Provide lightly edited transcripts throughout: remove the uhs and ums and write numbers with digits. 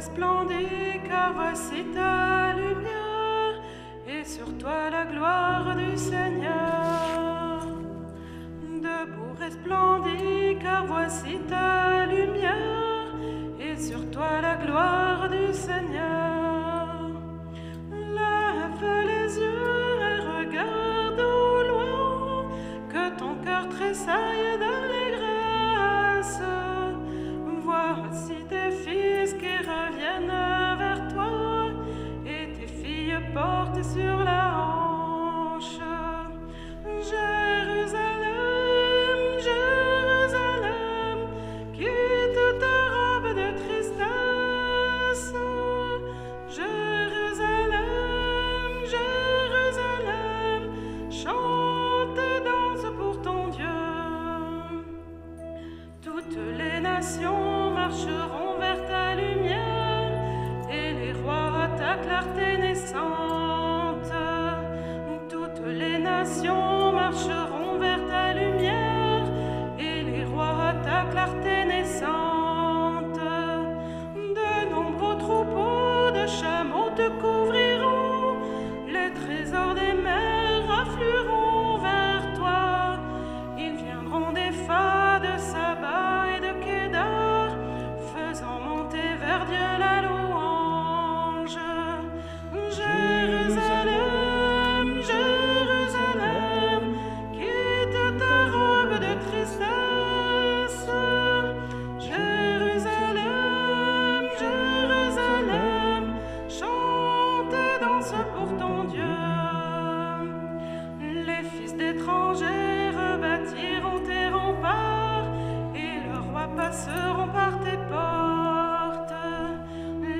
resplendis, car voici ta lumière, et sur toi la gloire du Seigneur. Debout resplendis, car voici ta lumière, et sur toi la gloire du Seigneur. Lève les yeux et regarde au loin, que ton cœur tressaille d'allégresse. Voici tes fils qui reviennent vers toi, et tes filles portent sur la hanche. Jérusalem, Jérusalem, quitte ta robe de tristesse. Jérusalem, Jérusalem, chante et danse pour ton Dieu. Toutes les nations marcheront vers ta lumière, et les rois à ta clarté naissante. Toutes les nations marcheront vers ta lumière, et les rois à ta clarté naissante. De nombreux troupeaux de chameaux te couvriront, les trésors des mers afflueront vers toi. Ils viendront des Phas, de Saba et de Kédar, faisant monter vers Dieu la louange. Jérusalem, Jérusalem, quitte ta robe de tristesse. Jérusalem, Jérusalem, chante et danse pour ton Dieu. Les fils d'étrangers rebâtiront tes remparts, et le roi passeront par tes portes.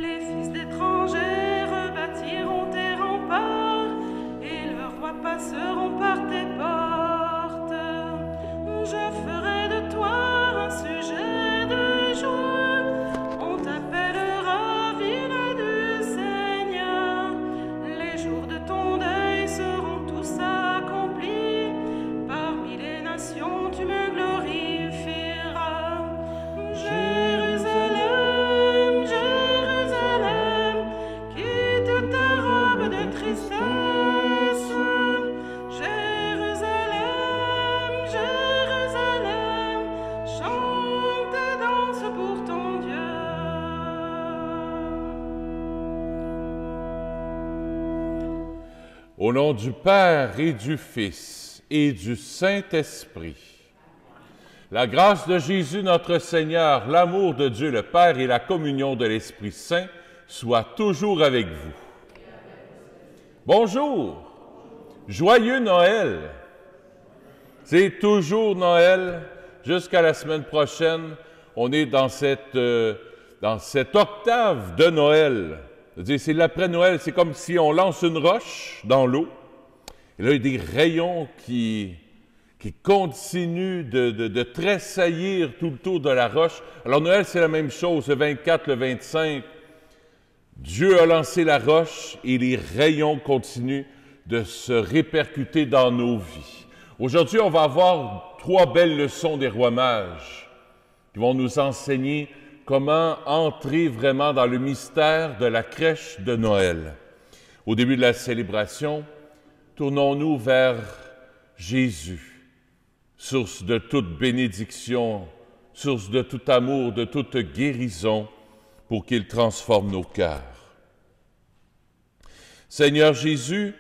Les fils d'étrangers rebâtiront tes remparts, et le roi passeront par tes portes. Je ferai de toi un sujet de joie, on t'appellera ville du Seigneur. Les jours de ton deuil seront tous accomplis, parmi les nations tu me glorifieras. Jérusalem, Jérusalem, quitte ta robe de tristesse. Jérusalem, Jérusalem, chante et danse pour ton Dieu. Au nom du Père et du Fils et du Saint-Esprit, la grâce de Jésus notre Seigneur, l'amour de Dieu le Père et la communion de l'Esprit Saint soient toujours avec vous. Bonjour, joyeux Noël. C'est toujours Noël jusqu'à la semaine prochaine. On est dans cette octave de Noël. C'est l'après-Noël, c'est comme si on lance une roche dans l'eau. Et là, il y a des rayons qui continuent de tressaillir tout le tour de la roche. Alors Noël, c'est la même chose, le 24, le 25. Dieu a lancé la roche et les rayons continuent de se répercuter dans nos vies. Aujourd'hui, on va avoir 3 belles leçons des rois mages qui vont nous enseigner comment entrer vraiment dans le mystère de la crèche de Noël. Au début de la célébration, tournons-nous vers Jésus, source de toute bénédiction, source de tout amour, de toute guérison, pour qu'il transforme nos cœurs. Seigneur Jésus,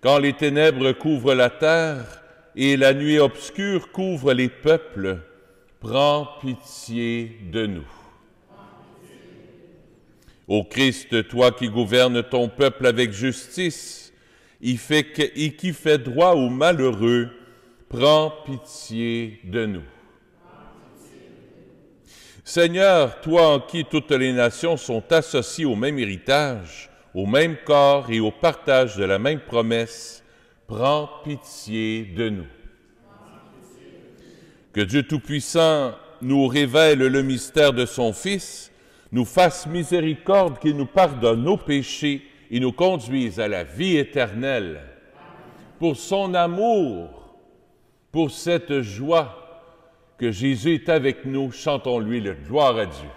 quand les ténèbres couvrent la terre et la nuit obscure couvre les peuples, prends pitié de nous. Ô Christ, toi qui gouvernes ton peuple avec justice, et qui fait droit aux malheureux, prends pitié de nous. Seigneur, toi en qui toutes les nations sont associées au même héritage, au même corps et au partage de la même promesse, prends pitié de nous. Que Dieu Tout-Puissant nous révèle le mystère de son Fils, nous fasse miséricorde, qu'il nous pardonne nos péchés et nous conduise à la vie éternelle. Pour son amour, pour cette joie que Jésus est avec nous, chantons-lui le gloire à Dieu.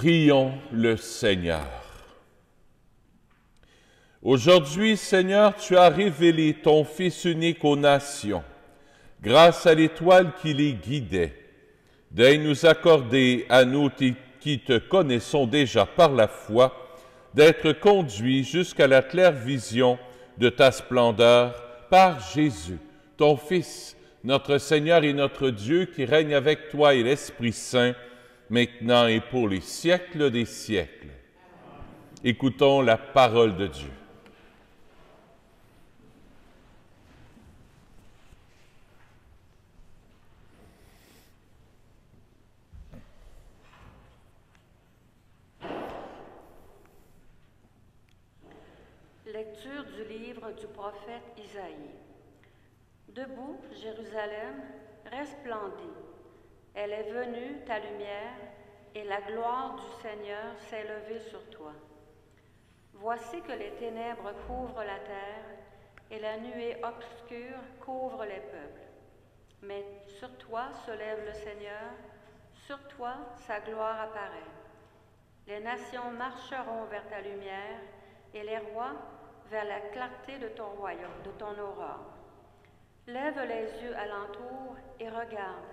Prions le Seigneur. Aujourd'hui, Seigneur, tu as révélé ton Fils unique aux nations, grâce à l'étoile qui les guidait. Daigne nous accorder, à nous qui te connaissons déjà par la foi, d'être conduits jusqu'à la claire vision de ta splendeur par Jésus, ton Fils, notre Seigneur et notre Dieu, qui règne avec toi et l'Esprit Saint, maintenant et pour les siècles des siècles. Écoutons la parole de Dieu. Lecture du livre du prophète Isaïe. Debout, Jérusalem, resplendis. Elle est venue, ta lumière, et la gloire du Seigneur s'est levée sur toi. Voici que les ténèbres couvrent la terre, et la nuée obscure couvre les peuples. Mais sur toi se lève le Seigneur, sur toi sa gloire apparaît. Les nations marcheront vers ta lumière, et les rois vers la clarté de ton royaume, de ton aurore. Lève les yeux alentour et regarde.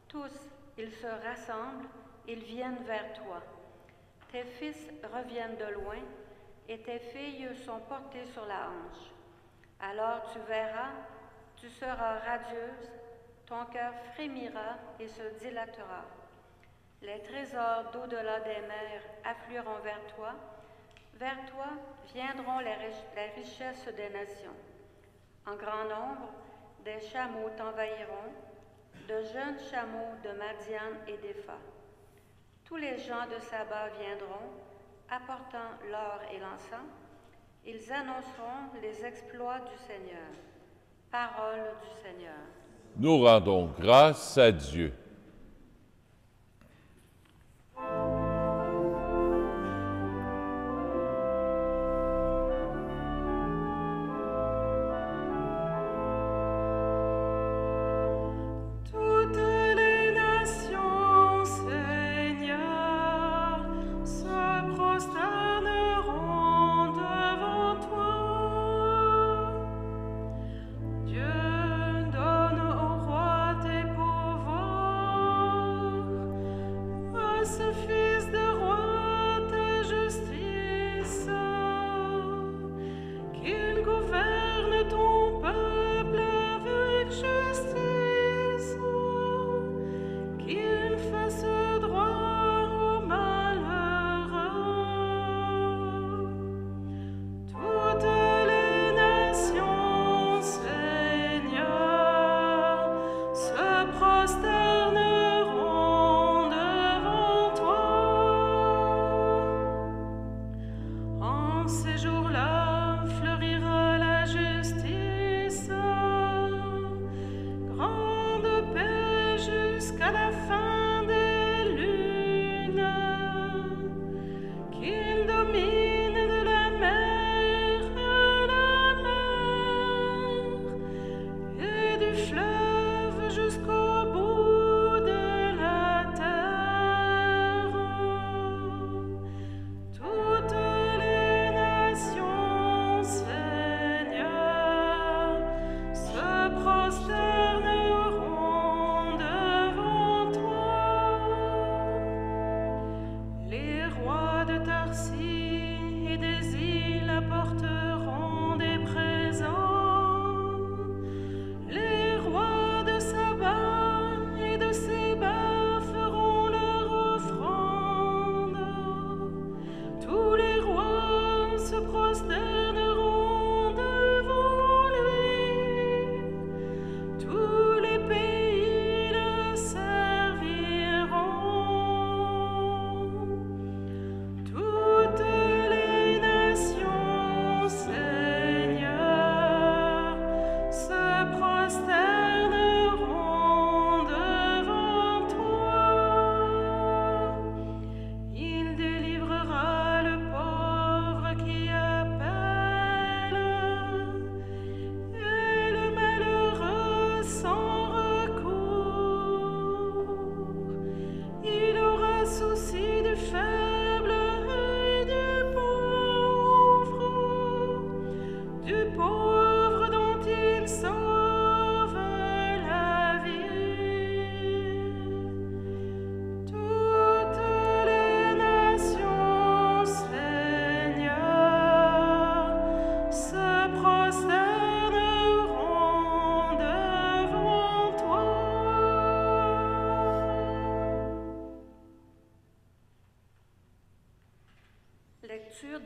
Tous, ils se rassemblent, ils viennent vers toi. Tes fils reviennent de loin, et tes filles sont portées sur la hanche. Alors tu verras, tu seras radieuse, ton cœur frémira et se dilatera. Les trésors d'au-delà des mers afflueront vers toi viendront les richesses des nations. En grand nombre, des chameaux t'envahiront, de jeunes chameaux de Madian et d'Épha. Tous les gens de Saba viendront, apportant l'or et l'encens. Ils annonceront les exploits du Seigneur. Parole du Seigneur. Nous rendons grâce à Dieu. Toutes les nations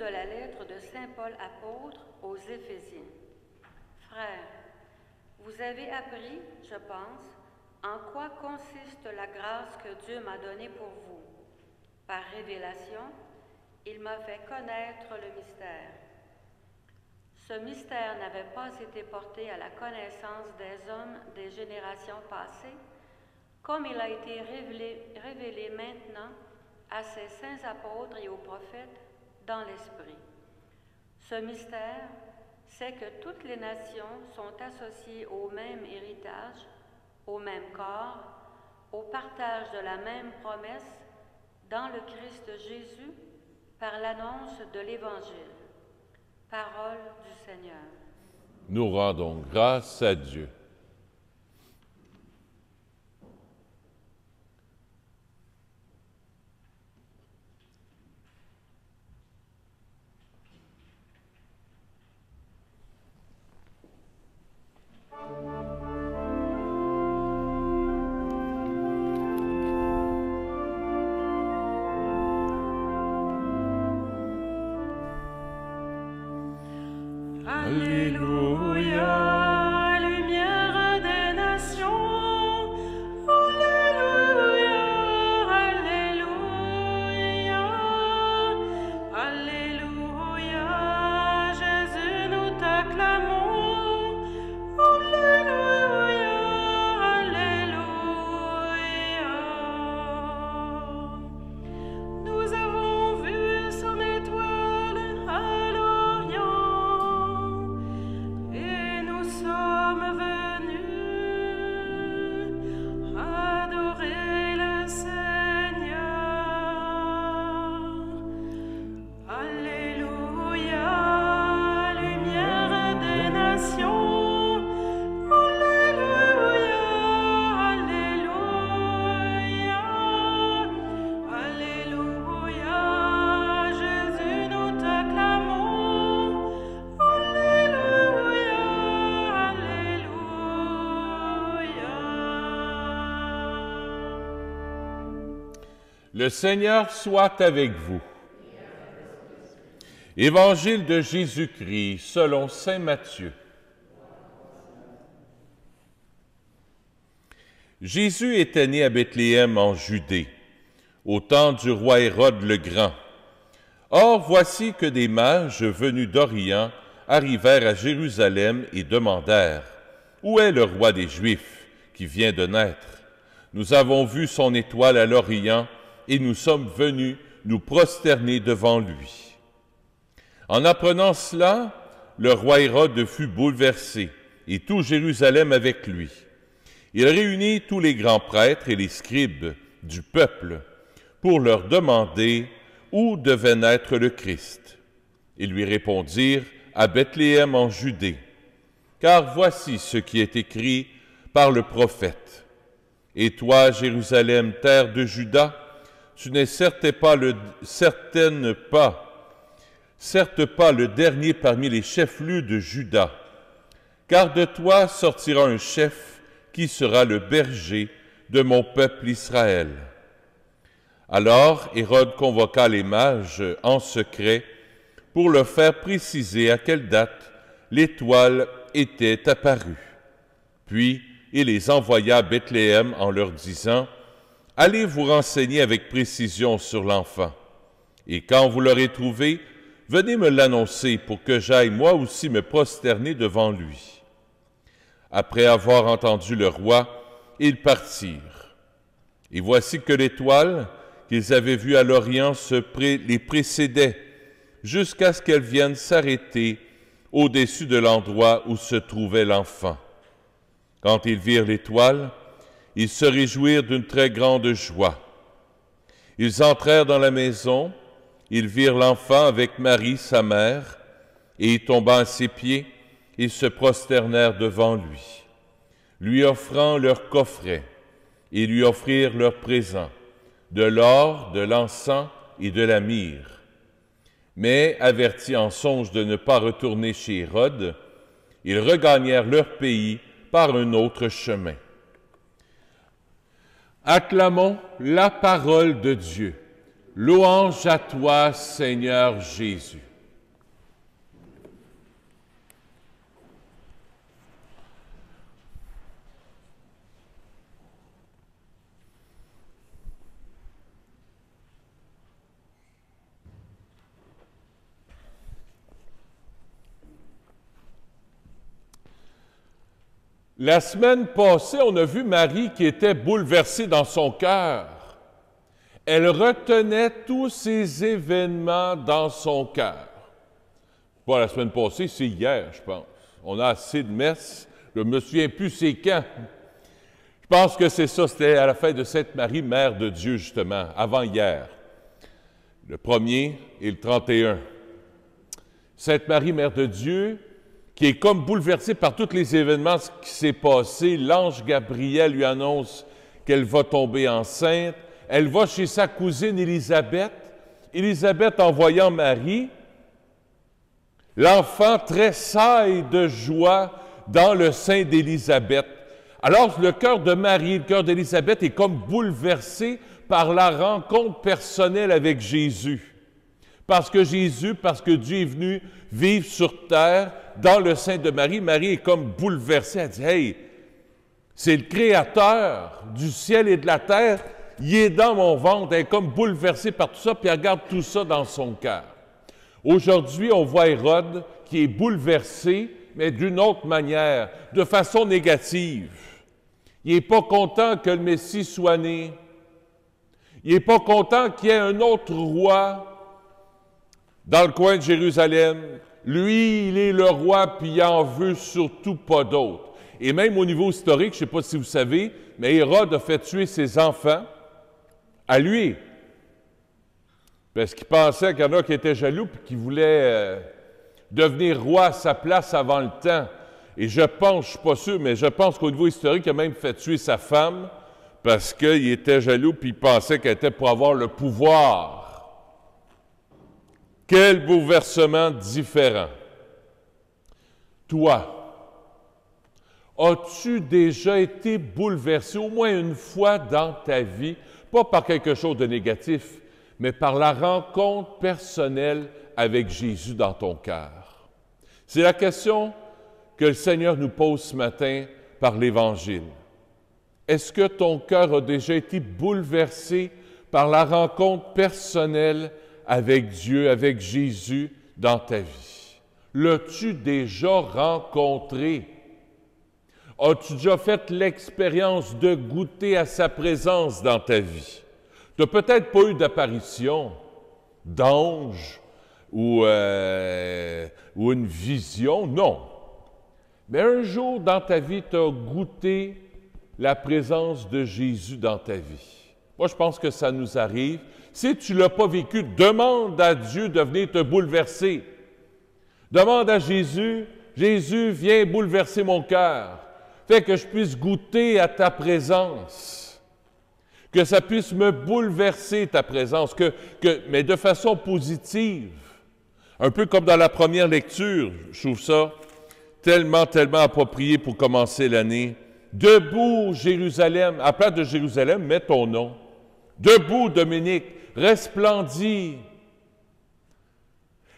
de la lettre de Saint Paul apôtre aux Éphésiens. Frères, vous avez appris, je pense, en quoi consiste la grâce que Dieu m'a donnée pour vous. Par révélation, il m'a fait connaître le mystère. Ce mystère n'avait pas été porté à la connaissance des hommes des générations passées, comme il a été révélé maintenant à ses saints apôtres et aux prophètes dans l'Esprit. Ce mystère, c'est que toutes les nations sont associées au même héritage, au même corps, au partage de la même promesse dans le Christ Jésus par l'annonce de l'Évangile. Parole du Seigneur. Nous rendons grâce à Dieu. Alléluia, lumière des nations. Alléluia, Alléluia. Alléluia, Jésus, nous t'acclamons. Alléluia, Alléluia. Nous avons vu son étoile à l'Orient, et nous sommes venus adorer le Seigneur. Alléluia, lumière des nations. Alléluia, Alléluia. Alléluia, Jésus, nous t'acclamons. Alléluia, Alléluia. Le Seigneur soit avec vous. Évangile de Jésus-Christ selon saint Matthieu. Jésus était né à Bethléem en Judée, au temps du roi Hérode le Grand. Or, voici que des mages venus d'Orient arrivèrent à Jérusalem et demandèrent « Où est le roi des Juifs qui vient de naître? Nous avons vu son étoile à l'Orient et nous sommes venus nous prosterner devant lui. » En apprenant cela, le roi Hérode fut bouleversé, et tout Jérusalem avec lui. Il réunit tous les grands prêtres et les scribes du peuple pour leur demander où devait naître le Christ. Ils lui répondirent « À Bethléem en Judée, car voici ce qui est écrit par le prophète. Et toi, Jérusalem, terre de Juda, tu n'es certes pas le dernier parmi les chefs-lieux de Juda, car de toi sortira un chef qui sera le berger de mon peuple Israël. » Alors Hérode convoqua les mages en secret pour leur faire préciser à quelle date l'étoile était apparue. Puis il les envoya à Bethléem en leur disant « Allez vous renseigner avec précision sur l'enfant, et quand vous l'aurez trouvé, venez me l'annoncer pour que j'aille moi aussi me prosterner devant lui. » Après avoir entendu le roi, ils partirent. Et voici que l'étoile qu'ils avaient vue à l'Orient les précédait, jusqu'à ce qu'elle vienne s'arrêter au-dessus de l'endroit où se trouvait l'enfant. Quand ils virent l'étoile, ils se réjouirent d'une très grande joie. Ils entrèrent dans la maison, ils virent l'enfant avec Marie, sa mère, et tombant à ses pieds, ils se prosternèrent devant lui offrant leur coffret, et lui offrirent leurs présents, de l'or, de l'encens et de la myrrhe. Mais, avertis en songe de ne pas retourner chez Hérode, ils regagnèrent leur pays par un autre chemin. Acclamons la parole de Dieu. Louange à toi, Seigneur Jésus. La semaine passée, on a vu Marie qui était bouleversée dans son cœur. Elle retenait tous ces événements dans son cœur. Pas la semaine passée, c'est hier, je pense. On a assez de messes. Je ne me souviens plus c'est quand. Je pense que c'est ça, c'était à la fête de Sainte Marie, Mère de Dieu, justement, avant hier. Le 1er et le 31. Sainte Marie, Mère de Dieu, qui est comme bouleversée par tous les événements qui s'est passé. L'ange Gabriel lui annonce qu'elle va tomber enceinte. Elle va chez sa cousine Élisabeth. Élisabeth, en voyant Marie, l'enfant tressaille de joie dans le sein d'Élisabeth. Alors, le cœur de Marie, le cœur d'Élisabeth est comme bouleversé par la rencontre personnelle avec Jésus. Parce que Dieu est venu vivre sur terre, dans le sein de Marie, Marie est comme bouleversée. Elle dit, « Hey, c'est le Créateur du ciel et de la terre, il est dans mon ventre. » Elle est comme bouleversée par tout ça, puis elle garde tout ça dans son cœur. Aujourd'hui, on voit Hérode qui est bouleversé, mais d'une autre manière, de façon négative. Il n'est pas content que le Messie soit né. Il n'est pas content qu'il y ait un autre roi dans le coin de Jérusalem. Lui, il est le roi, puis il en veut surtout pas d'autre. Et même au niveau historique, je ne sais pas si vous savez, mais Hérode a fait tuer ses enfants à lui. Parce qu'il pensait qu'il y en a qui étaient jaloux et qui voulaient devenir roi à sa place avant le temps. Et je pense, je ne suis pas sûr, mais je pense qu'au niveau historique, il a même fait tuer sa femme parce qu'il était jaloux et il pensait qu'elle était pour avoir le pouvoir. Quel bouleversement différent. Toi, as-tu déjà été bouleversé au moins une fois dans ta vie, pas par quelque chose de négatif, mais par la rencontre personnelle avec Jésus dans ton cœur? C'est la question que le Seigneur nous pose ce matin par l'Évangile. Est-ce que ton cœur a déjà été bouleversé par la rencontre personnelle avec Dieu, avec Jésus dans ta vie? L'as-tu déjà rencontré? As-tu déjà fait l'expérience de goûter à sa présence dans ta vie? Tu n'as peut-être pas eu d'apparition, d'ange ou une vision, non. Mais un jour dans ta vie, tu as goûté la présence de Jésus dans ta vie. Moi, je pense que ça nous arrive. Si tu ne l'as pas vécu, demande à Dieu de venir te bouleverser. Demande à Jésus, Jésus, viens bouleverser mon cœur. Fais que je puisse goûter à ta présence. Que ça puisse me bouleverser, ta présence, mais de façon positive. Un peu comme dans la première lecture, je trouve ça tellement approprié pour commencer l'année. Debout, Jérusalem, à la place de Jérusalem, mets ton nom. Debout, Dominique, resplendis.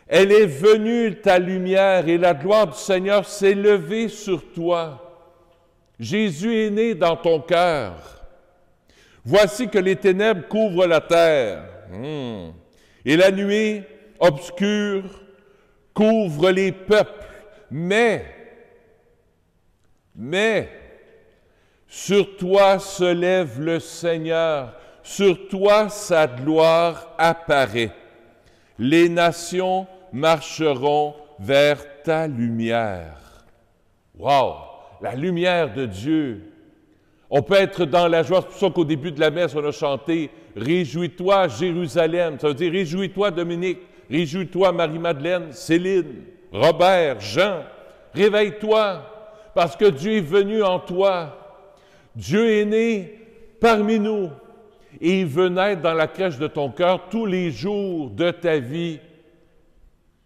Elle est venue, ta lumière, et la gloire du Seigneur s'est levée sur toi. Jésus est né dans ton cœur. Voici que les ténèbres couvrent la terre, et la nuit obscure couvre les peuples. Mais, sur toi se lève le Seigneur, sur toi sa gloire apparaît. Les nations marcheront vers ta lumière. Wow! La lumière de Dieu. On peut être dans la joie. C'est pour ça qu'au début de la messe, on a chanté « Réjouis-toi, Jérusalem ». Ça veut dire « Réjouis-toi, Dominique ». « Réjouis-toi, Marie-Madeleine, Céline, Robert, Jean. Réveille-toi, parce que Dieu est venu en toi. Dieu est né parmi nous. Et il veut naître dans la crèche de ton cœur tous les jours de ta vie.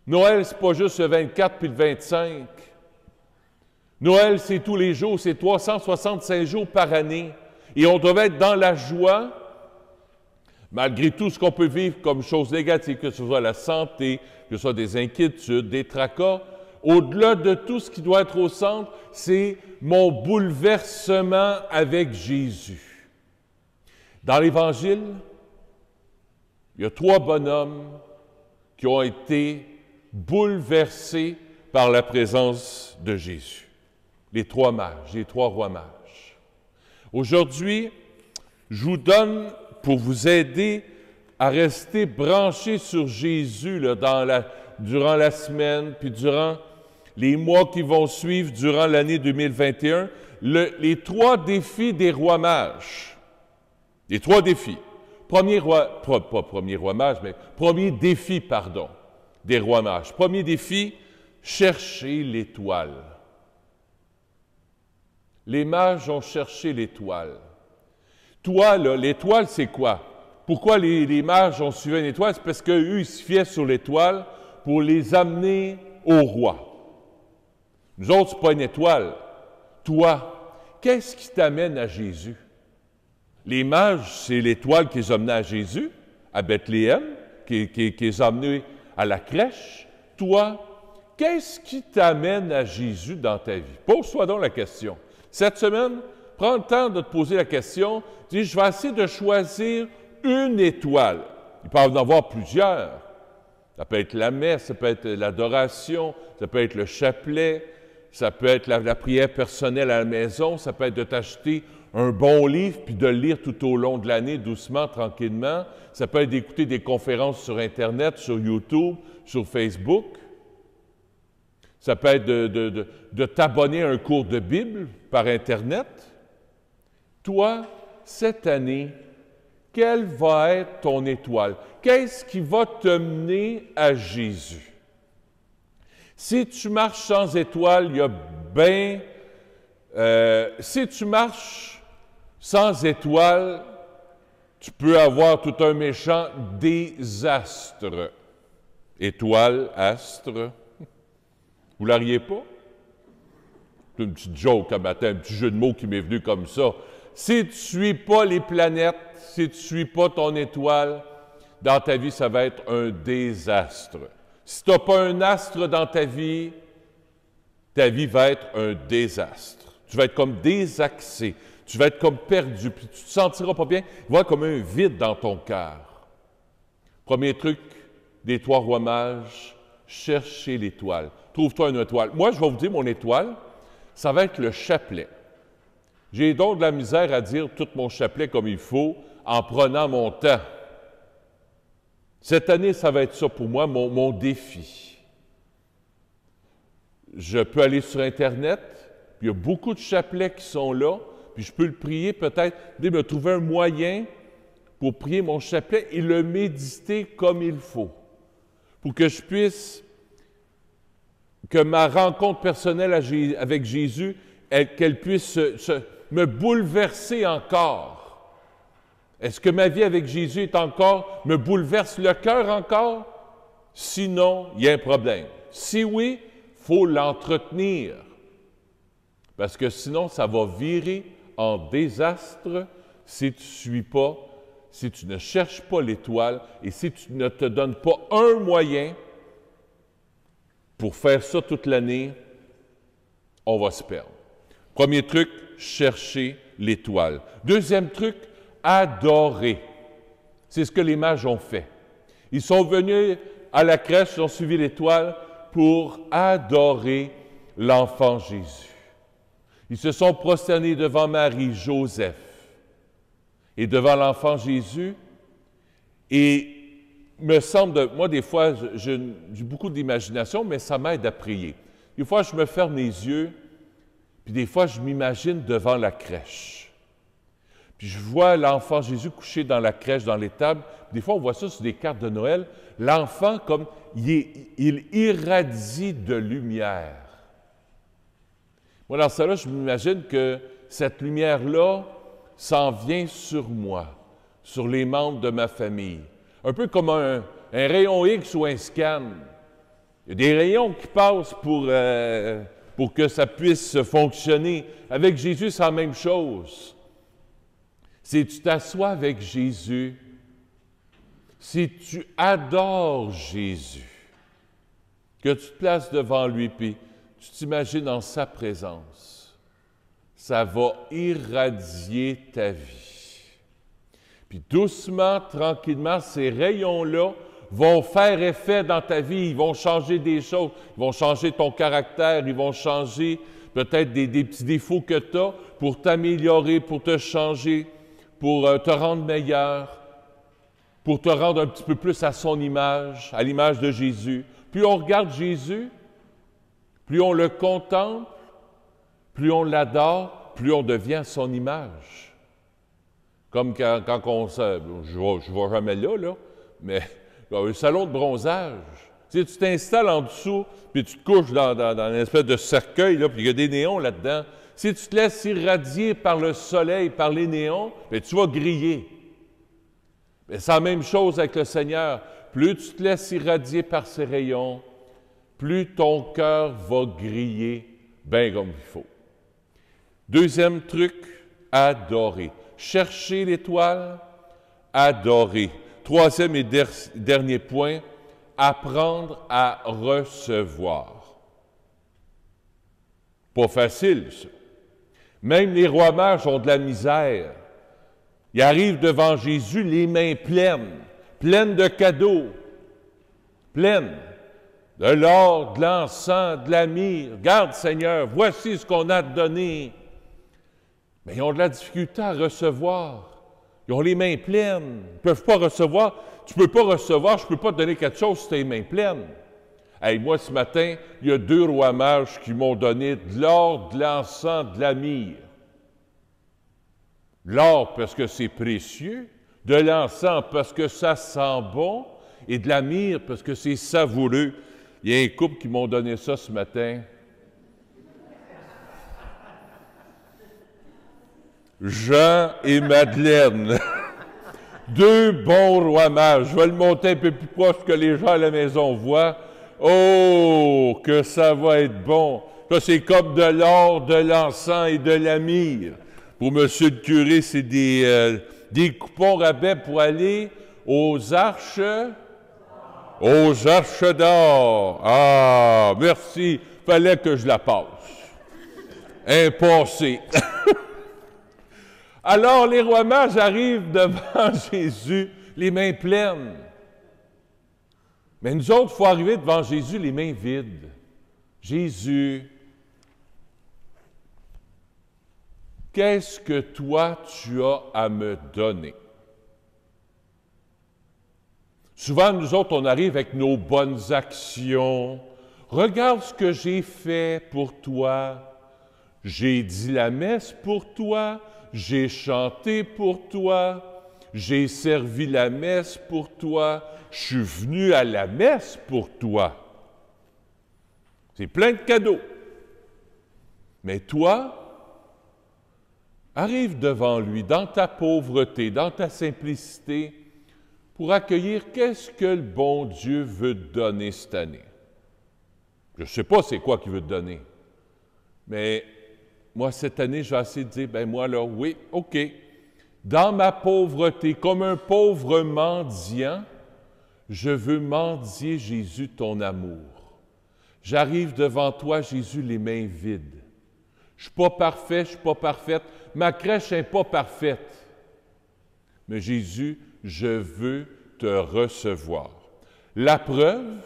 Noël, ce n'est pas juste le 24 puis le 25. Noël, c'est tous les jours, c'est 365 jours par année. Et on doit être dans la joie, malgré tout ce qu'on peut vivre comme chose négative, que ce soit la santé, que ce soit des inquiétudes, des tracas. Au-delà de tout ce qui doit être au centre, c'est mon bouleversement avec Jésus. Dans l'Évangile, il y a 3 bonhommes qui ont été bouleversés par la présence de Jésus. les trois mages, les trois rois mages. Aujourd'hui, je vous donne, pour vous aider à rester branchés sur Jésus là, durant la semaine, puis durant les mois qui vont suivre, durant l'année 2021, les trois défis des rois mages. Les trois défis. Premier défi, pardon, des rois mages. Premier défi, chercher l'étoile. Les mages ont cherché l'étoile. Toi, là, l'étoile, c'est quoi? Pourquoi les mages ont suivi une étoile? C'est parce qu'eux, ils se fiaient sur l'étoile pour les amener au roi. Nous autres, ce n'est pas une étoile. Toi, qu'est-ce qui t'amène à Jésus? Les mages, c'est l'étoile qui les a amenés à Jésus, à Bethléem, qui les a amenés à la crèche. Toi, qu'est-ce qui t'amène à Jésus dans ta vie? Pose-toi donc la question. Cette semaine, prends le temps de te poser la question. Dis, je vais essayer de choisir une étoile. Il peut y en avoir plusieurs. Ça peut être la messe, ça peut être l'adoration, ça peut être le chapelet, ça peut être la prière personnelle à la maison, ça peut être de t'acheter un bon livre puis de le lire tout au long de l'année, doucement, tranquillement. Ça peut être d'écouter des conférences sur Internet, sur YouTube, sur Facebook. Ça peut être de t'abonner à un cours de Bible par Internet. Toi, cette année, quelle va être ton étoile? Qu'est-ce qui va te mener à Jésus? Si tu marches sans étoile, il y a bien... si tu marches sans étoile, tu peux avoir tout un méchant désastre. Étoile, astre. Vous l'auriez pas? C'est une petite joke un matin, un petit jeu de mots qui m'est venu comme ça. Si tu ne suis pas les planètes, si tu ne suis pas ton étoile, dans ta vie, ça va être un désastre. Si tu n'as pas un astre dans ta vie va être un désastre. Tu vas être comme désaxé, tu vas être comme perdu, puis tu ne te sentiras pas bien. Il va y avoir comme un vide dans ton cœur. Premier truc des trois rois mages, chercher l'étoile. Trouve-toi une étoile. Moi, je vais vous dire, mon étoile, ça va être le chapelet. J'ai donc de la misère à dire tout mon chapelet comme il faut en prenant mon temps. Cette année, ça va être ça pour moi, mon défi. Je peux aller sur Internet, puis il y a beaucoup de chapelets qui sont là, puis je peux le prier peut-être, me trouver un moyen pour prier mon chapelet et le méditer comme il faut, pour que je puisse, que ma rencontre personnelle avec Jésus, qu'elle puisse me bouleverser encore. Est-ce que ma vie avec Jésus me bouleverse le cœur encore? Sinon, il y a un problème. Si oui, il faut l'entretenir. Parce que sinon, ça va virer en désastre si tu ne cherches pas l'étoile et si tu ne te donnes pas un moyen pour faire ça toute l'année, on va se perdre. Premier truc, chercher l'étoile. Deuxième truc, adorer. C'est ce que les mages ont fait. Ils sont venus à la crèche, ils ont suivi l'étoile pour adorer l'enfant Jésus. Ils se sont prosternés devant Marie, Joseph et devant l'enfant Jésus. Et me semble, moi des fois, j'ai beaucoup d'imagination, mais ça m'aide à prier. Des fois, je me ferme les yeux, puis des fois, je m'imagine devant la crèche. Puis je vois l'enfant Jésus couché dans la crèche, dans l'étable. Des fois, on voit ça sur des cartes de Noël. L'enfant, comme il irradie de lumière. Moi, dans ça, je m'imagine que cette lumière-là s'en vient sur moi, sur les membres de ma famille. Un peu comme un rayon X ou un scan. Il y a des rayons qui passent pour que ça puisse fonctionner. Avec Jésus, c'est la même chose. Si tu t'assois avec Jésus, si tu adores Jésus, que tu te places devant lui, puis tu t'imagines en sa présence, ça va irradier ta vie. Puis doucement, tranquillement, ces rayons-là vont faire effet dans ta vie, ils vont changer des choses, ils vont changer ton caractère, ils vont changer peut-être des petits défauts que tu as pour t'améliorer, pour te changer, pour te rendre meilleur, pour te rendre un petit peu plus à son image, à l'image de Jésus. Plus on regarde Jésus, plus on le contemple, plus on l'adore, plus on devient à son image. Comme quand on... Je ne vais jamais là, mais un salon de bronzage. Tu sais, tu t'installes en dessous, puis tu te couches dans une espèce de cercueil, là, puis il y a des néons là-dedans. Si tu te laisses irradier par le soleil, par les néons, bien, tu vas griller. C'est la même chose avec le Seigneur. Plus tu te laisses irradier par ses rayons, plus ton cœur va griller bien comme il faut. Deuxième truc, adorer. Chercher l'étoile, adorer. Troisième et dernier point, apprendre à recevoir. Pas facile, ça. Même les rois mages ont de la misère. Ils arrivent devant Jésus les mains pleines, pleines de cadeaux, pleines de l'or, de l'encens, de la myrrhe. Regarde, Seigneur, voici ce qu'on a à te donner. Mais ils ont de la difficulté à recevoir. Ils ont les mains pleines. Ils ne peuvent pas recevoir. Tu ne peux pas recevoir, je ne peux pas te donner quelque chose si tu as les mains pleines. Hey, moi, ce matin, il y a 2 rois mages qui m'ont donné de l'or, de l'encens, de la myrrhe. L'or parce que c'est précieux, de l'encens parce que ça sent bon, et de la myrrhe parce que c'est savoureux. Il y a un couple qui m'ont donné ça ce matin. Jean et Madeleine. 2 bons rois mages. Je vais le monter un peu plus proche que les gens à la maison voient. Oh, que ça va être bon! Ça, c'est comme de l'or, de l'encens et de la myrrhe. Pour monsieur le curé, c'est des coupons rabais pour aller aux arches d'or. Ah, merci. Fallait que je la passe. Impensé. Alors, les rois mages arrivent devant Jésus, les mains pleines. Mais nous autres, il faut arriver devant Jésus les mains vides. Jésus, qu'est-ce que toi, tu as à me donner? Souvent, nous autres, on arrive avec nos bonnes actions. Regarde ce que j'ai fait pour toi. J'ai dit la messe pour toi. J'ai chanté pour toi. J'ai servi la messe pour toi. Je suis venu à la messe pour toi. C'est plein de cadeaux. Mais toi, arrive devant lui, dans ta pauvreté, dans ta simplicité, pour accueillir qu'est-ce que le bon Dieu veut te donner cette année. Je ne sais pas c'est quoi qu'il veut te donner, mais moi, cette année, je vais essayer de dire, ben moi, là, oui, OK. Dans ma pauvreté, comme un pauvre mendiant, je veux mendier, Jésus, ton amour. J'arrive devant toi, Jésus, les mains vides. Je ne suis pas parfait, je ne suis pas parfaite. Ma crèche n'est pas parfaite. Mais Jésus, je veux te recevoir. La preuve,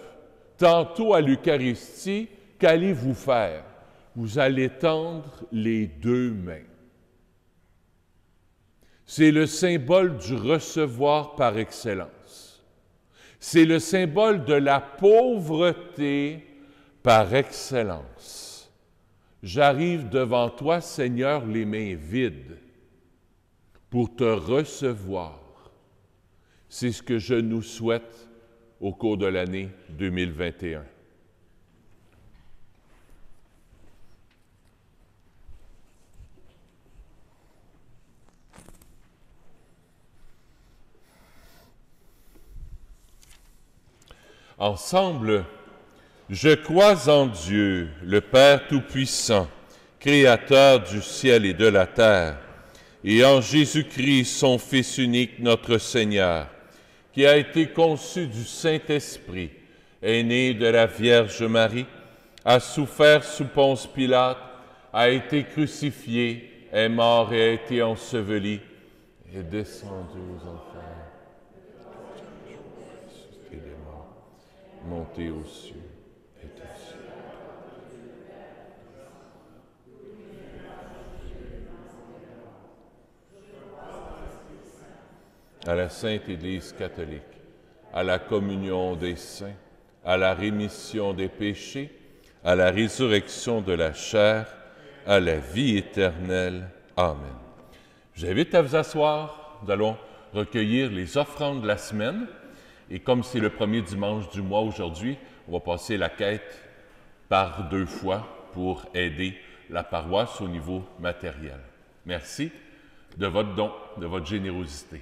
tantôt à l'Eucharistie, qu'allez-vous faire? Vous allez tendre les 2 mains. C'est le symbole du recevoir par excellence. C'est le symbole de la pauvreté par excellence. J'arrive devant toi, Seigneur, les mains vides, pour te recevoir. C'est ce que je nous souhaite au cours de l'année 2021. Ensemble, je crois en Dieu, le Père Tout-Puissant, Créateur du ciel et de la terre, et en Jésus-Christ, son Fils unique, notre Seigneur, qui a été conçu du Saint-Esprit, est né de la Vierge Marie, a souffert sous Ponce Pilate, a été crucifié, est mort et a été enseveli, est descendu aux enfers. Monté aux cieux, est assis. à la Sainte Église catholique, à la communion des saints, à la rémission des péchés, à la résurrection de la chair, à la vie éternelle. Amen. Je vous invite à vous asseoir. Nous allons recueillir les offrandes de la semaine. Et comme c'est le premier dimanche du mois aujourd'hui, on va passer la quête par 2 fois pour aider la paroisse au niveau matériel. Merci de votre don, de votre générosité.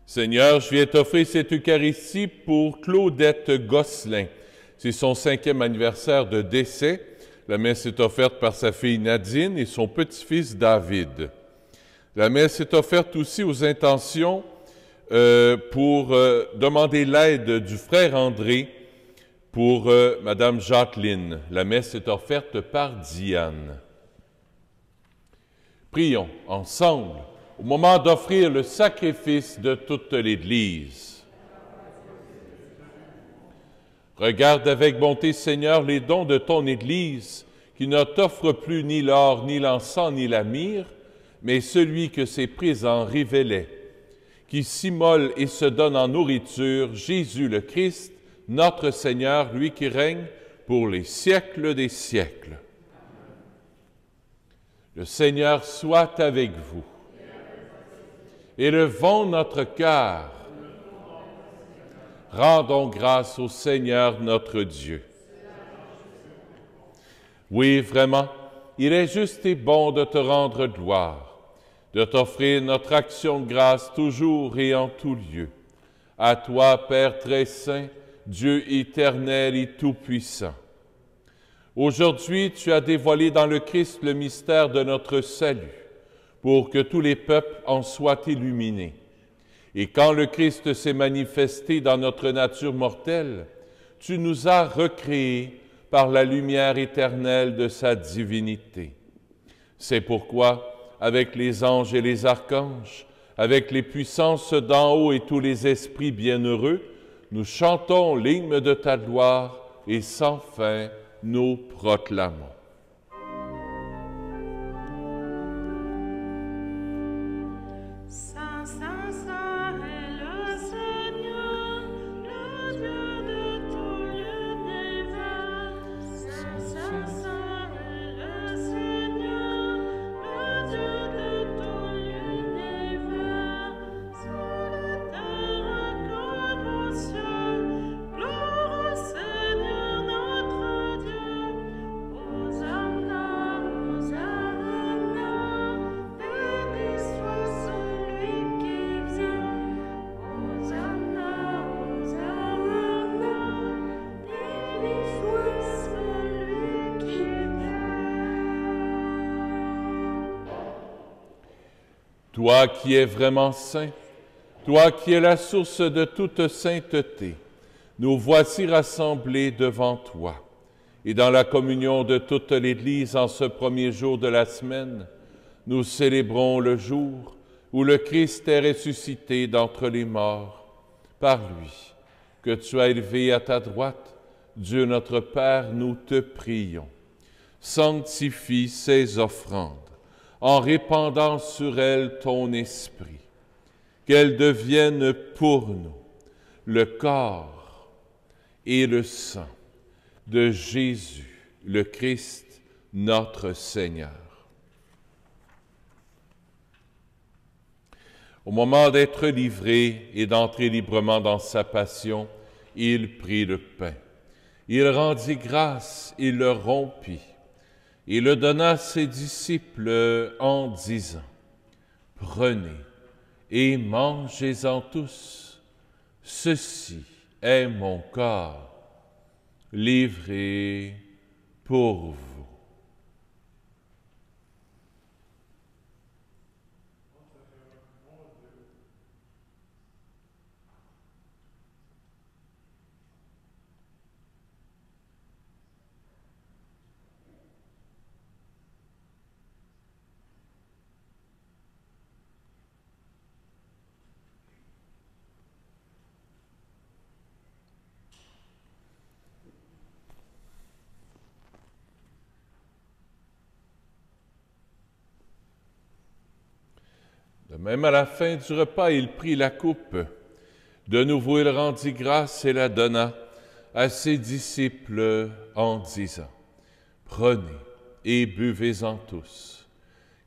Seigneur, je viens t'offrir cette Eucharistie pour Claudette Gosselin. C'est son 5e anniversaire de décès. La messe est offerte par sa fille Nadine et son petit-fils David. La messe est offerte aussi aux intentions pour demander l'aide du frère André pour Madame Jacqueline. La messe est offerte par Diane. Prions ensemble au moment d'offrir le sacrifice de toute l'Église. Regarde avec bonté, Seigneur, les dons de ton Église, qui ne t'offre plus ni l'or, ni l'encens, ni la myrrhe, mais celui que ses présents révélaient, qui s'immole et se donne en nourriture, Jésus le Christ, notre Seigneur, lui qui règne pour les siècles des siècles. Le Seigneur soit avec vous. Élevons notre cœur. Rendons grâce au Seigneur notre Dieu. Oui, vraiment, il est juste et bon de te rendre gloire, de t'offrir notre action de grâce toujours et en tout lieu. À toi, Père très saint, Dieu éternel et tout-puissant. Aujourd'hui, tu as dévoilé dans le Christ le mystère de notre salut, pour que tous les peuples en soient illuminés. Et quand le Christ s'est manifesté dans notre nature mortelle, tu nous as recréés par la lumière éternelle de sa divinité. C'est pourquoi, avec les anges et les archanges, avec les puissances d'en haut et tous les esprits bienheureux, nous chantons l'hymne de ta gloire et sans fin nous proclamons. Saint, Saint, Saint est le Seigneur, le Dieu de tous Toi qui es vraiment saint, toi qui es la source de toute sainteté, nous voici rassemblés devant toi. Et dans la communion de toute l'Église en ce premier jour de la semaine, nous célébrons le jour où le Christ est ressuscité d'entre les morts. Par lui, que tu as élevé à ta droite, Dieu notre Père, nous te prions. Sanctifie ces offrandes en répandant sur elles ton esprit, qu'elles deviennent pour nous le corps et le sang de Jésus, le Christ, notre Seigneur. Au moment d'être livré et d'entrer librement dans sa passion, il prit le pain. Il rendit grâce, il le rompit, et le donna à ses disciples en disant, « Prenez et mangez-en tous, ceci est mon corps, livré pour vous. » De même, à la fin du repas, il prit la coupe. De nouveau, il rendit grâce et la donna à ses disciples en disant, « Prenez et buvez-en tous,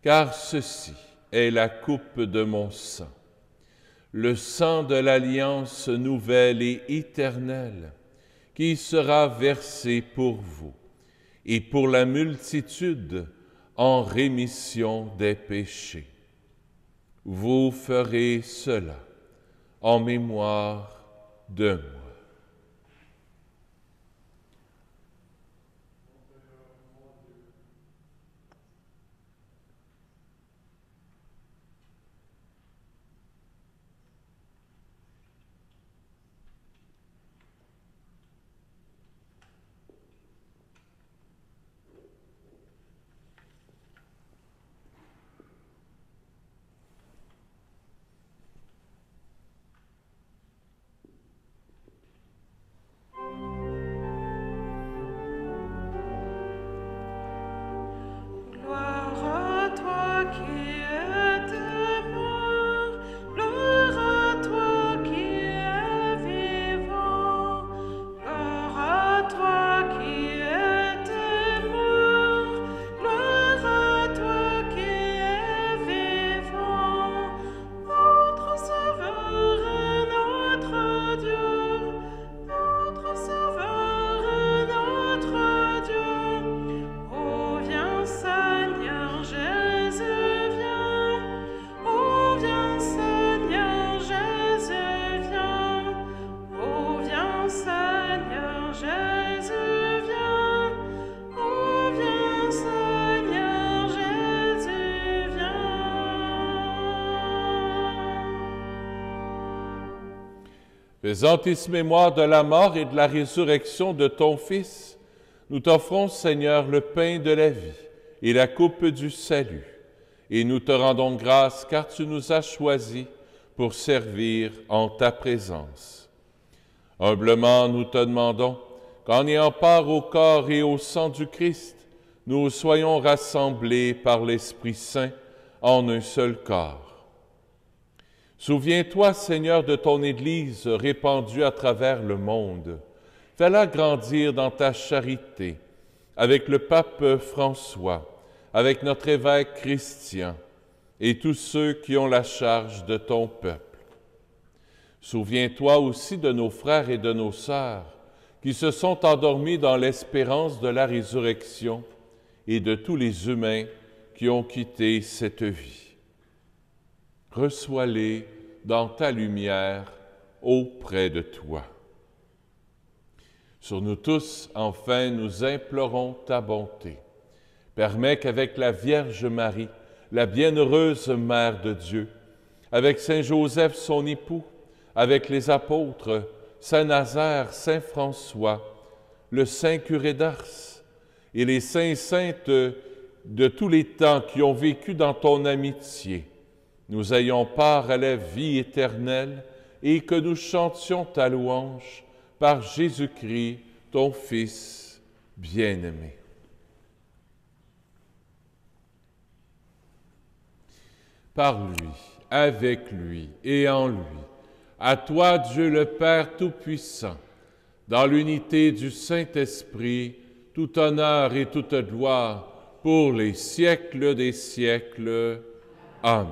car ceci est la coupe de mon sang, le sang de l'alliance nouvelle et éternelle, qui sera versé pour vous et pour la multitude en rémission des péchés. Vous ferez cela en mémoire de moi. » Faisant ici mémoire de la mort et de la résurrection de ton Fils, nous t'offrons, Seigneur, le pain de la vie et la coupe du salut, et nous te rendons grâce car tu nous as choisis pour servir en ta présence. Humblement, nous te demandons qu'en ayant part au corps et au sang du Christ, nous soyons rassemblés par l'Esprit Saint en un seul corps. Souviens-toi, Seigneur, de ton Église répandue à travers le monde. Fais-la grandir dans ta charité, avec le pape François, avec notre évêque Christian et tous ceux qui ont la charge de ton peuple. Souviens-toi aussi de nos frères et de nos sœurs qui se sont endormis dans l'espérance de la résurrection et de tous les humains qui ont quitté cette vie. Reçois-les dans ta lumière auprès de toi. Sur nous tous, enfin, nous implorons ta bonté. Permets qu'avec la Vierge Marie, la bienheureuse Mère de Dieu, avec Saint Joseph, son époux, avec les apôtres, Saint Nazaire, Saint François, le Saint curé d'Ars et les saints saintes de tous les temps qui ont vécu dans ton amitié, nous ayons part à la vie éternelle et que nous chantions ta louange par Jésus-Christ, ton Fils bien-aimé. Par lui, avec lui et en lui, à toi Dieu le Père Tout-Puissant, dans l'unité du Saint-Esprit, tout honneur et toute gloire pour les siècles des siècles. Amen.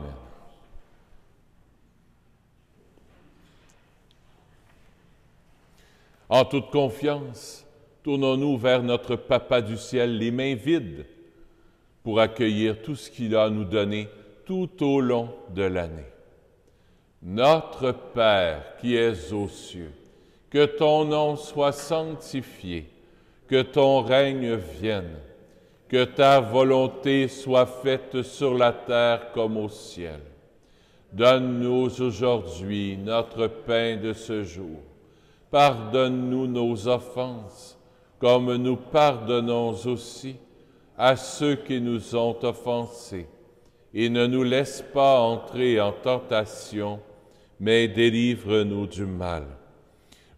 En toute confiance, tournons-nous vers notre Papa du ciel, les mains vides, pour accueillir tout ce qu'il a à nous donner tout au long de l'année. Notre Père qui es aux cieux, que ton nom soit sanctifié, que ton règne vienne, que ta volonté soit faite sur la terre comme au ciel. Donne-nous aujourd'hui notre pain de ce jour. Pardonne-nous nos offenses, comme nous pardonnons aussi à ceux qui nous ont offensés. Et ne nous laisse pas entrer en tentation, mais délivre-nous du mal.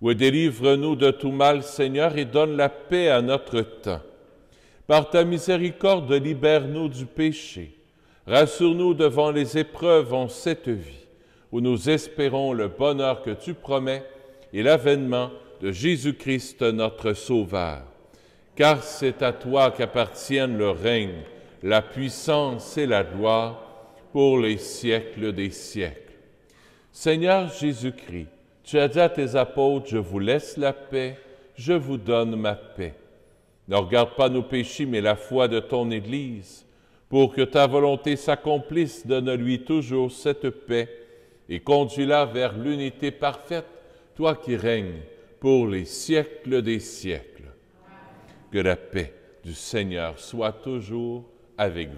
Oui, délivre-nous de tout mal, Seigneur, et donne la paix à notre temps. Par ta miséricorde, libère-nous du péché. Rassure-nous devant les épreuves en cette vie, où nous espérons le bonheur que tu promets et l'avènement de Jésus-Christ, notre Sauveur. Car c'est à toi qu'appartiennent le règne, la puissance et la gloire pour les siècles des siècles. Seigneur Jésus-Christ, tu as dit à tes apôtres, « Je vous laisse la paix, je vous donne ma paix. » Ne regarde pas nos péchés, mais la foi de ton Église. Pour que ta volonté s'accomplisse, donne-lui toujours cette paix et conduis-la vers l'unité parfaite, toi qui règnes pour les siècles des siècles. Que la paix du Seigneur soit toujours avec vous.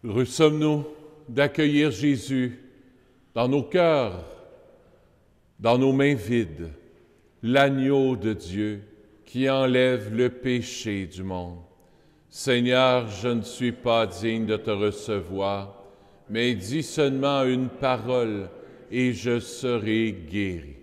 Heureux sommes-nous d'accueillir Jésus dans nos cœurs, dans nos mains vides, l'agneau de Dieu qui enlève le péché du monde. Seigneur, je ne suis pas digne de te recevoir, mais dis seulement une parole et je serai guéri.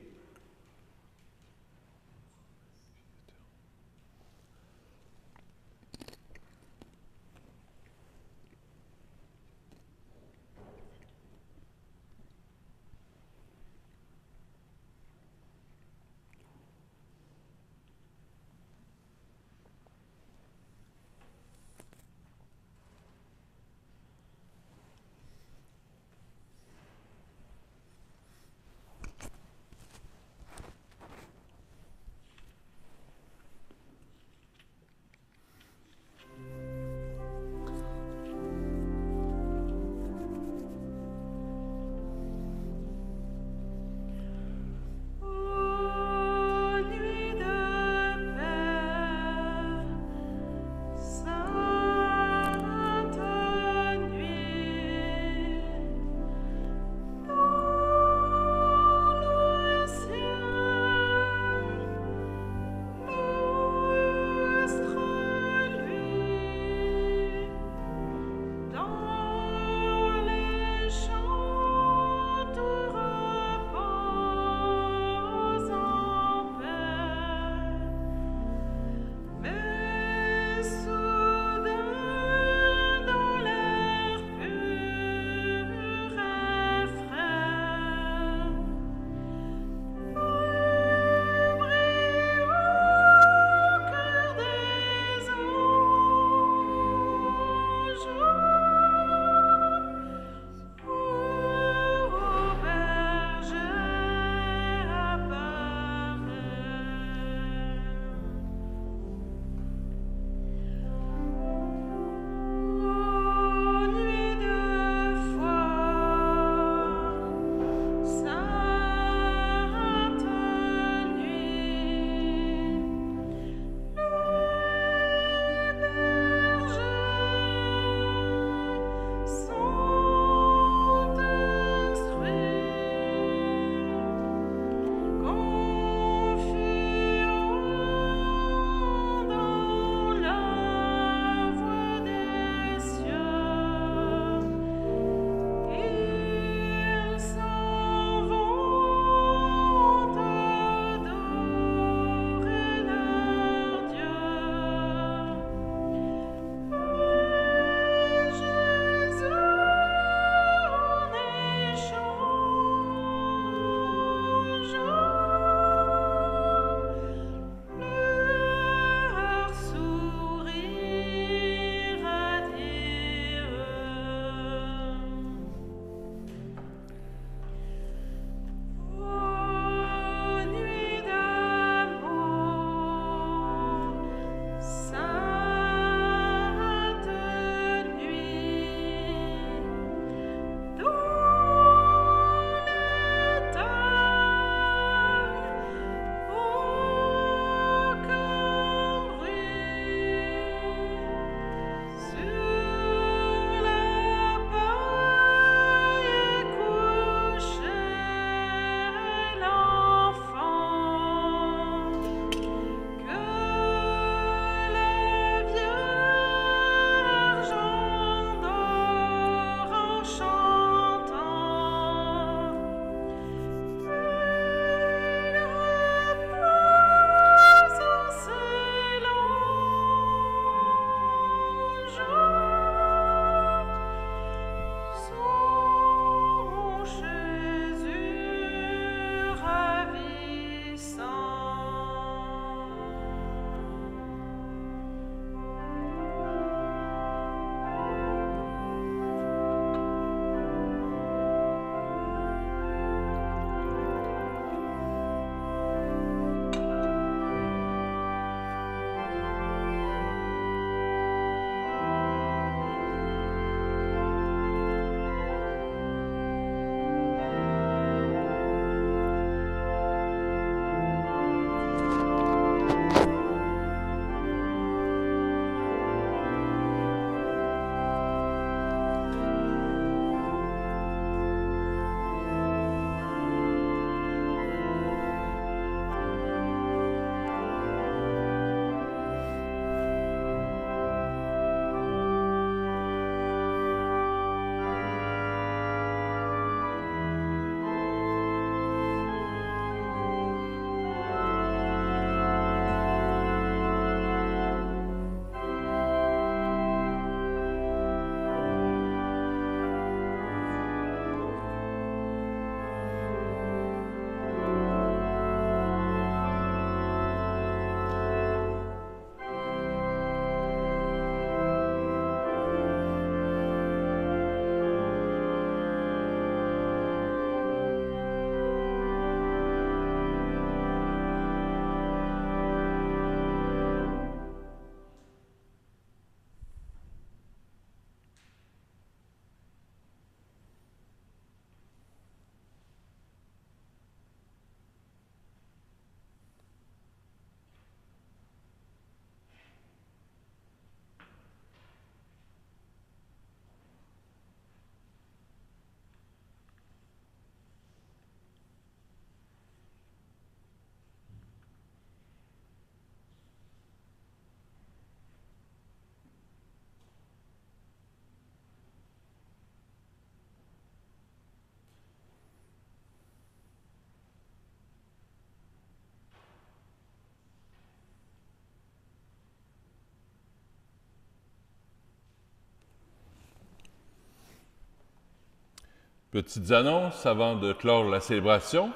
Petites annonces avant de clore la célébration.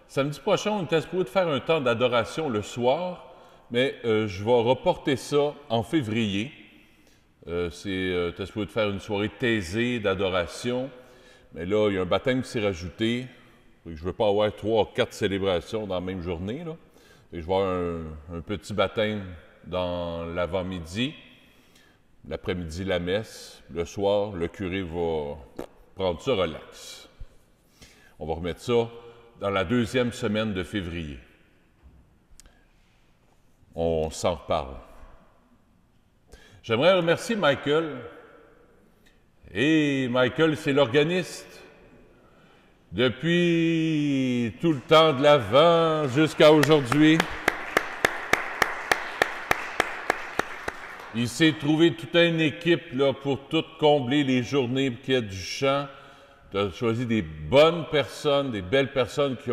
Samedi prochain, on était supposé de faire un temps d'adoration le soir, mais je vais reporter ça en février. On était supposé de faire une soirée taisée d'adoration, mais là, il y a un baptême qui s'est rajouté. Je ne veux pas avoir 3 ou 4 célébrations dans la même journée, là. Et je vais avoir un petit baptême dans l'avant-midi, l'après-midi la messe, le soir, le curé va prendre ça relax. On va remettre ça dans la 2e semaine de février. On s'en reparle. J'aimerais remercier Michael. Et Michael, c'est l'organiste. Depuis tout le temps de l'Avent jusqu'à aujourd'hui. Il s'est trouvé toute une équipe là, pour tout combler les journées qu'il y a du chant. Tu as choisi des bonnes personnes, des belles personnes qui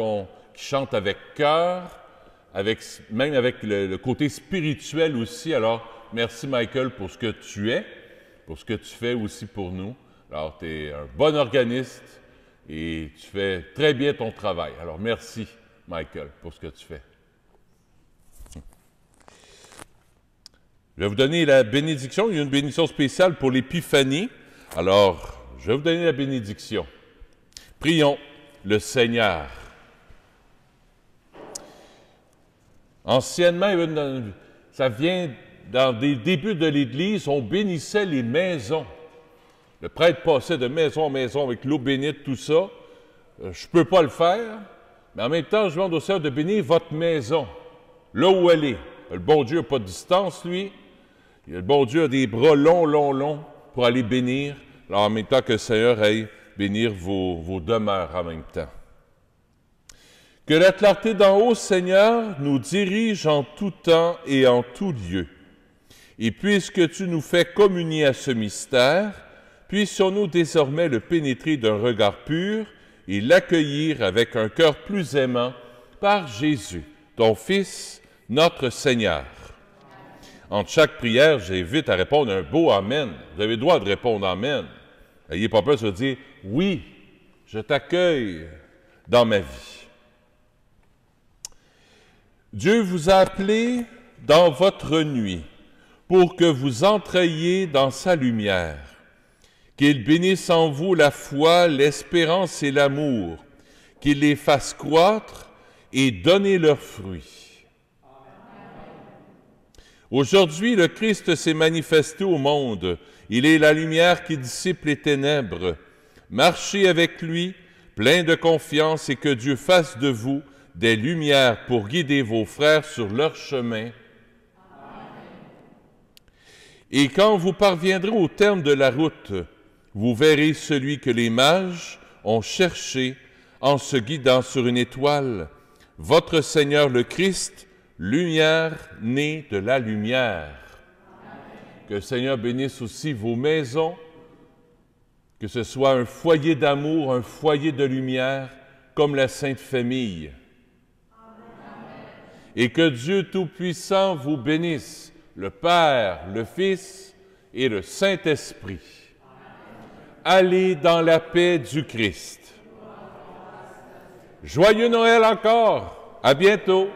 chantent avec cœur, même avec le côté spirituel aussi. Alors, merci Michael pour ce que tu es, pour ce que tu fais aussi pour nous. Alors, tu es un bon organiste et tu fais très bien ton travail. Alors, merci Michael pour ce que tu fais. Je vais vous donner la bénédiction. Il y a une bénédiction spéciale pour l'Épiphanie. Alors, je vais vous donner la bénédiction. Prions le Anciennement, ça vient dans des débuts de l'Église, on bénissait les maisons. Le prêtre passait de maison en maison avec l'eau bénite, tout ça. Je ne peux pas le faire, mais en même temps, je demande au Seigneur de bénir votre maison, là où elle est. Le bon Dieu n'a pas de distance, lui. Le bon Dieu a des bras longs pour aller bénir, alors en même temps que le Seigneur aille bénir vos demeures en même temps. Que la clarté d'en haut, Seigneur, nous dirige en tout temps et en tout lieu. Et puisque tu nous fais communier à ce mystère, puissions-nous désormais le pénétrer d'un regard pur et l'accueillir avec un cœur plus aimant par Jésus, ton Fils, notre Seigneur. Entre chaque prière, j'invite à répondre un beau Amen. Vous avez le droit de répondre Amen. N'ayez pas peur de se dire « Oui, je t'accueille dans ma vie ». Dieu vous a appelé dans votre nuit pour que vous entrailliez dans sa lumière. Qu'il bénisse en vous la foi, l'espérance et l'amour, qu'il les fasse croître et donner leurs fruits. Aujourd'hui, le Christ s'est manifesté au monde. Il est la lumière qui dissipe les ténèbres. Marchez avec lui, plein de confiance, et que Dieu fasse de vous des lumières pour guider vos frères sur leur chemin. Et quand vous parviendrez au terme de la route, vous verrez celui que les mages ont cherché en se guidant sur une étoile, votre Seigneur le Christ, lumière née de la lumière. Que le Seigneur bénisse aussi vos maisons, que ce soit un foyer d'amour, un foyer de lumière, comme la Sainte Famille. Et que Dieu Tout-Puissant vous bénisse, le Père, le Fils et le Saint-Esprit. Allez dans la paix du Christ. Joyeux Noël encore! À bientôt!